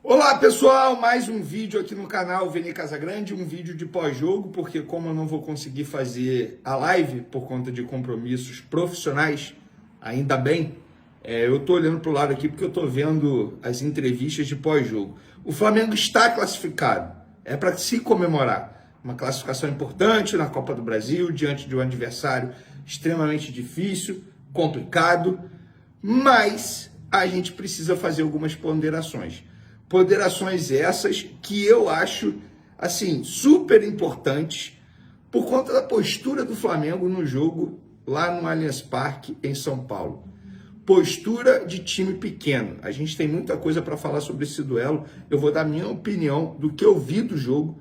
Olá pessoal, mais um vídeo aqui no canal Vene Casagrande, um vídeo de pós-jogo, porque como eu não vou conseguir fazer a live por conta de compromissos profissionais, ainda bem, eu tô olhando pro lado aqui porque eu tô vendo as entrevistas de pós-jogo. O Flamengo está classificado, é para se comemorar, uma classificação importante na Copa do Brasil, diante de um adversário extremamente difícil, complicado, mas a gente precisa fazer algumas ponderações. Ponderações essas que eu acho, assim, super importantes por conta da postura do Flamengo no jogo lá no Allianz Parque, em São Paulo. Postura de time pequeno. A gente tem muita coisa para falar sobre esse duelo. Eu vou dar minha opinião do que eu vi do jogo,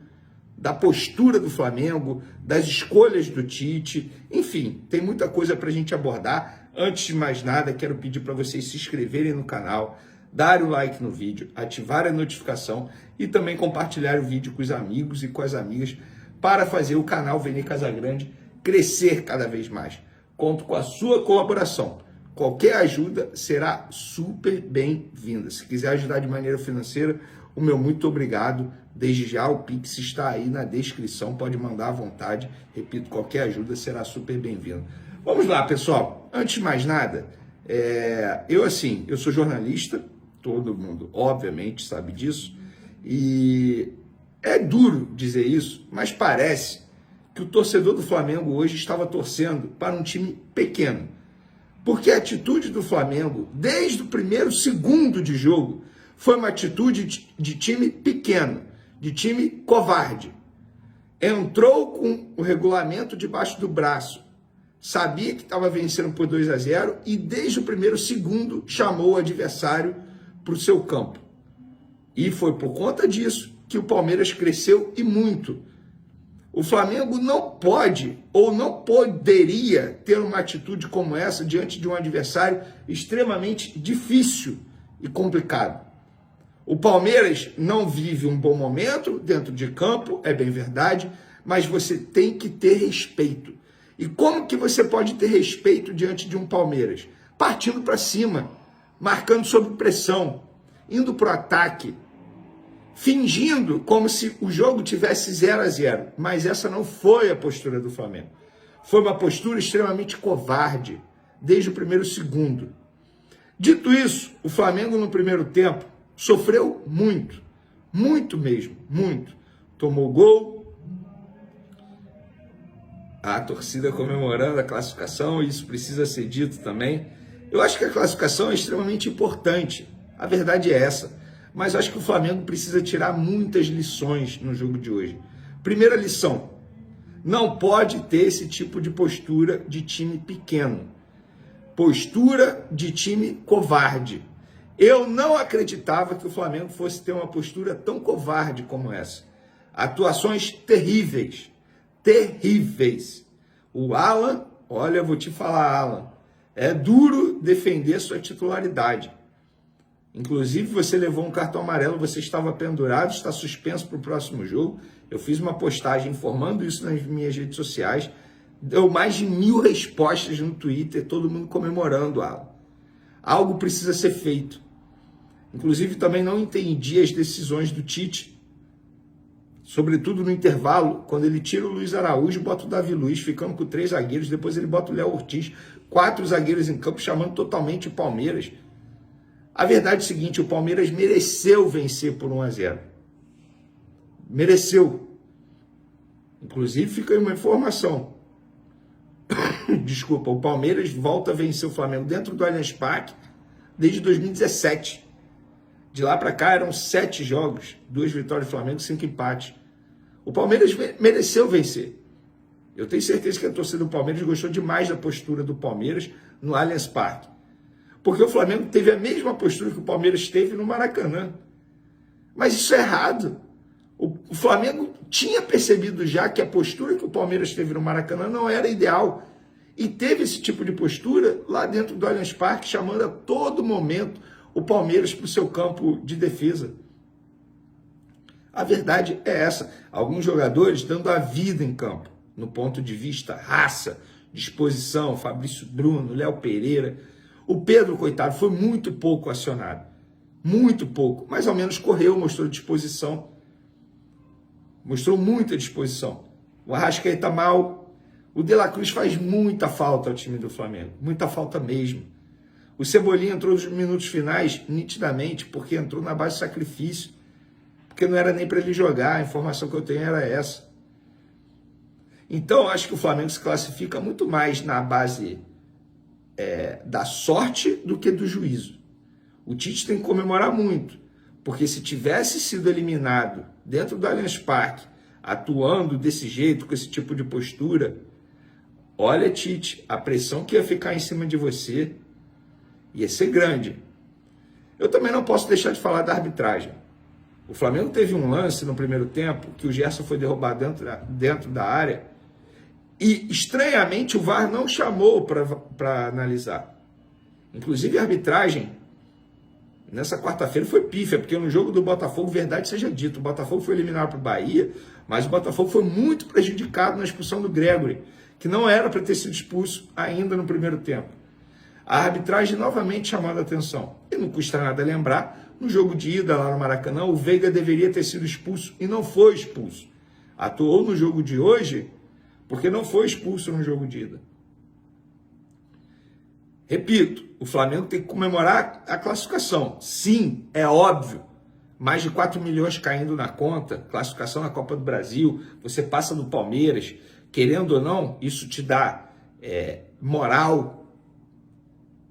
da postura do Flamengo, das escolhas do Tite. Enfim, tem muita coisa para a gente abordar. Antes de mais nada, quero pedir para vocês se inscreverem no canal, dar o like no vídeo, ativar a notificação e também compartilhar o vídeo com os amigos e com as amigas para fazer o canal Vene Casagrande crescer cada vez mais. Conto com a sua colaboração. Qualquer ajuda será super bem-vinda. Se quiser ajudar de maneira financeira, o meu muito obrigado. Desde já o Pix está aí na descrição, pode mandar à vontade. Repito, qualquer ajuda será super bem-vinda. Vamos lá, pessoal. Antes de mais nada, eu sou jornalista, todo mundo, obviamente, sabe disso, e é duro dizer isso, mas parece que o torcedor do Flamengo hoje estava torcendo para um time pequeno, porque a atitude do Flamengo, desde o primeiro segundo de jogo, foi uma atitude de time pequeno, de time covarde. Entrou com o regulamento debaixo do braço, sabia que estava vencendo por 2-0 e desde o primeiro segundo chamou o adversário para o seu campo. E foi por conta disso que o Palmeiras cresceu e muito. O Flamengo não pode ou não poderia ter uma atitude como essa diante de um adversário extremamente difícil e complicado. O Palmeiras não vive um bom momento dentro de campo, é bem verdade, mas você tem que ter respeito. E como que você pode ter respeito diante de um Palmeiras? Partindo para cima, marcando sob pressão, indo para o ataque, fingindo como se o jogo tivesse 0-0. Mas essa não foi a postura do Flamengo. Foi uma postura extremamente covarde, desde o primeiro segundo. Dito isso, o Flamengo no primeiro tempo sofreu muito, muito mesmo, muito. Tomou gol, a torcida comemorando a classificação, e isso precisa ser dito também. Eu acho que a classificação é extremamente importante, a verdade é essa, mas acho que o Flamengo precisa tirar muitas lições no jogo de hoje. Primeira lição, não pode ter esse tipo de postura de time pequeno, postura de time covarde. Eu não acreditava que o Flamengo fosse ter uma postura tão covarde como essa. Atuações terríveis, terríveis. O Alan, olha, eu vou te falar, Alan, é duro defender sua titularidade. Inclusive, você levou um cartão amarelo, você estava pendurado, está suspenso para o próximo jogo. Eu fiz uma postagem informando isso nas minhas redes sociais. Deu mais de 1000 respostas no Twitter, todo mundo comemorando, Alan. Algo precisa ser feito. Inclusive, também não entendi as decisões do Tite, sobretudo no intervalo, quando ele tira o Luiz Araújo e bota o Davi Luiz, ficando com 3 zagueiros, depois ele bota o Léo Ortiz, 4 zagueiros em campo, chamando totalmente o Palmeiras. A verdade é o seguinte, o Palmeiras mereceu vencer por 1-0. Mereceu. Inclusive, fica aí uma informação. Desculpa, o Palmeiras volta a vencer o Flamengo dentro do Allianz Parque desde 2017. De lá para cá eram 7 jogos, 2 vitórias do Flamengo, 5 empates. O Palmeiras mereceu vencer. Eu tenho certeza que a torcida do Palmeiras gostou demais da postura do Palmeiras no Allianz Parque. Porque o Flamengo teve a mesma postura que o Palmeiras teve no Maracanã. Mas isso é errado. O Flamengo tinha percebido já que a postura que o Palmeiras teve no Maracanã não era ideal. E teve esse tipo de postura lá dentro do Allianz Parque, chamando a todo momento o Palmeiras para o seu campo de defesa. A verdade é essa. Alguns jogadores dando a vida em campo, no ponto de vista raça, disposição, Fabrício Bruno, Léo Pereira. O Pedro, coitado, foi muito pouco acionado. muito pouco, mas ao menos correu, mostrou disposição, mostrou muita disposição. O Arrascaeta mal, o De La Cruz faz muita falta ao time do Flamengo, muita falta mesmo. O Cebolinha entrou nos minutos finais nitidamente, porque entrou na base de sacrifício, porque não era nem para ele jogar, a informação que eu tenho era essa. Então, acho que o Flamengo se classifica muito mais na base da sorte do que do juízo. O Tite tem que comemorar muito, porque se tivesse sido eliminado dentro do Allianz Parque, atuando desse jeito, com esse tipo de postura, olha, Tite, a pressão que ia ficar em cima de você ia ser grande. Eu também não posso deixar de falar da arbitragem. O Flamengo teve um lance no primeiro tempo que o Gerson foi derrubado dentro da área e, estranhamente, o VAR não chamou para analisar. Inclusive, a arbitragem nessa quarta-feira foi pífia, porque no jogo do Botafogo, verdade seja dito, o Botafogo foi eliminado para o Bahia, mas o Botafogo foi muito prejudicado na expulsão do Gregory, que não era para ter sido expulso ainda no primeiro tempo. A arbitragem novamente chamando a atenção. E não custa nada lembrar, no jogo de ida lá no Maracanã, o Veiga deveria ter sido expulso e não foi expulso. Atuou no jogo de hoje porque não foi expulso no jogo de ida. Repito, o Flamengo tem que comemorar a classificação. Sim, é óbvio. Mais de 4 milhões caindo na conta, classificação na Copa do Brasil, você passa do Palmeiras, querendo ou não, isso te dá moral.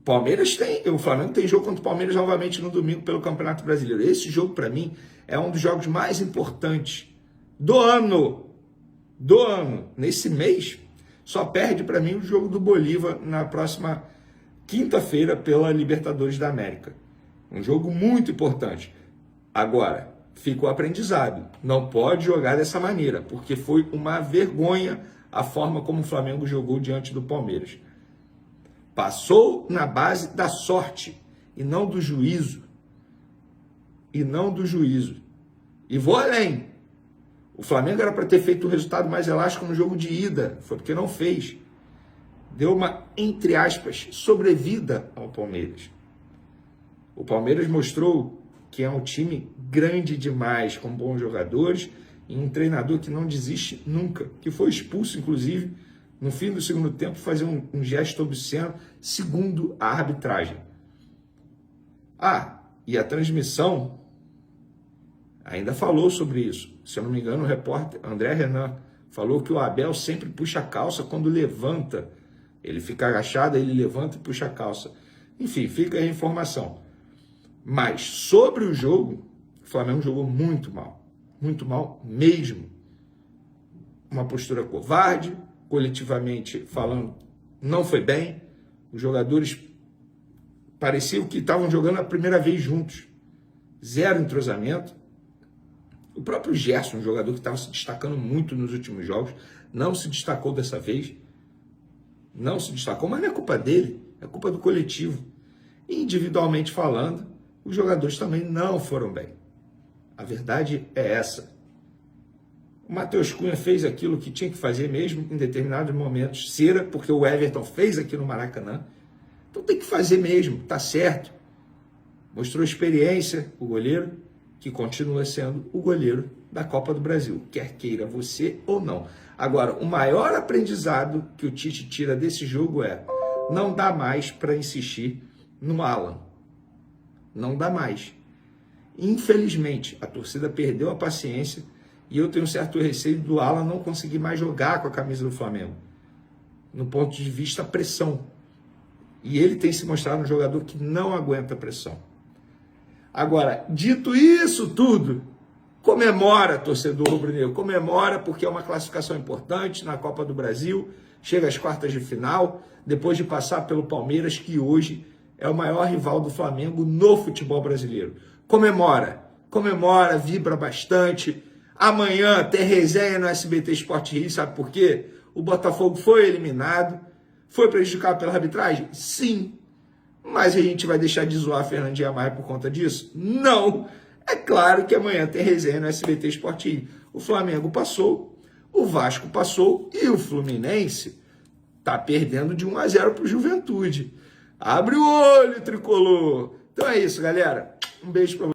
O Flamengo tem jogo contra o Palmeiras novamente no domingo pelo Campeonato Brasileiro. Esse jogo, para mim, é um dos jogos mais importantes do ano. Nesse mês, só perde para mim o jogo do Bolívar na próxima quinta-feira pela Libertadores da América. Um jogo muito importante. Agora, fica o aprendizado. Não pode jogar dessa maneira, porque foi uma vergonha a forma como o Flamengo jogou diante do Palmeiras. Passou na base da sorte e não do juízo. E vou além. O Flamengo era para ter feito um resultado mais elástico no jogo de ida. Foi porque não fez. Deu uma, entre aspas, sobrevida ao Palmeiras. O Palmeiras mostrou que é um time grande demais, com bons jogadores e um treinador que não desiste nunca, que foi expulso, inclusive, no fim do segundo tempo, fazer um gesto obsceno, segundo a arbitragem. E a transmissão ainda falou sobre isso. Se eu não me engano, o repórter André Renan falou que o Abel sempre puxa a calça quando levanta. Ele fica agachado, ele levanta e puxa a calça. Enfim, fica aí a informação. Mas sobre o jogo, o Flamengo jogou muito mal mesmo. Uma postura covarde, coletivamente falando, não foi bem. Os jogadores pareciam que estavam jogando a primeira vez juntos. Zero entrosamento. O próprio Gerson, um jogador que estava se destacando muito nos últimos jogos, não se destacou dessa vez. Não se destacou, mas não é culpa dele, é culpa do coletivo. E individualmente falando, os jogadores também não foram bem. A verdade é essa. O Matheus Cunha fez aquilo que tinha que fazer mesmo em determinados momentos. Cera, porque o Everton fez aqui no Maracanã. Então tem que fazer mesmo, tá certo. Mostrou experiência o goleiro, que continua sendo o goleiro da Copa do Brasil, quer queira você ou não. Agora, o maior aprendizado que o Tite tira desse jogo é: não dá mais para insistir no Alan. Não dá mais. Infelizmente, a torcida perdeu a paciência e eu tenho um certo receio do Alan não conseguir mais jogar com a camisa do Flamengo, no ponto de vista pressão. E ele tem se mostrado um jogador que não aguenta pressão. Agora, dito isso tudo, comemora, torcedor rubro-negro, comemora, porque é uma classificação importante na Copa do Brasil, chega às quartas de final, depois de passar pelo Palmeiras, que hoje é o maior rival do Flamengo no futebol brasileiro. Comemora, vibra bastante. Amanhã tem resenha no SBT Sport Rio, sabe por quê? O Botafogo foi eliminado, foi prejudicado pela arbitragem? Sim. Mas a gente vai deixar de zoar a Fernandinha Maia por conta disso? Não! É claro que amanhã tem resenha no SBT Sport Rio. O Flamengo passou, o Vasco passou e o Fluminense está perdendo de 1-0 para o Juventude. Abre o olho, tricolor! Então é isso, galera. Um beijo pra vocês.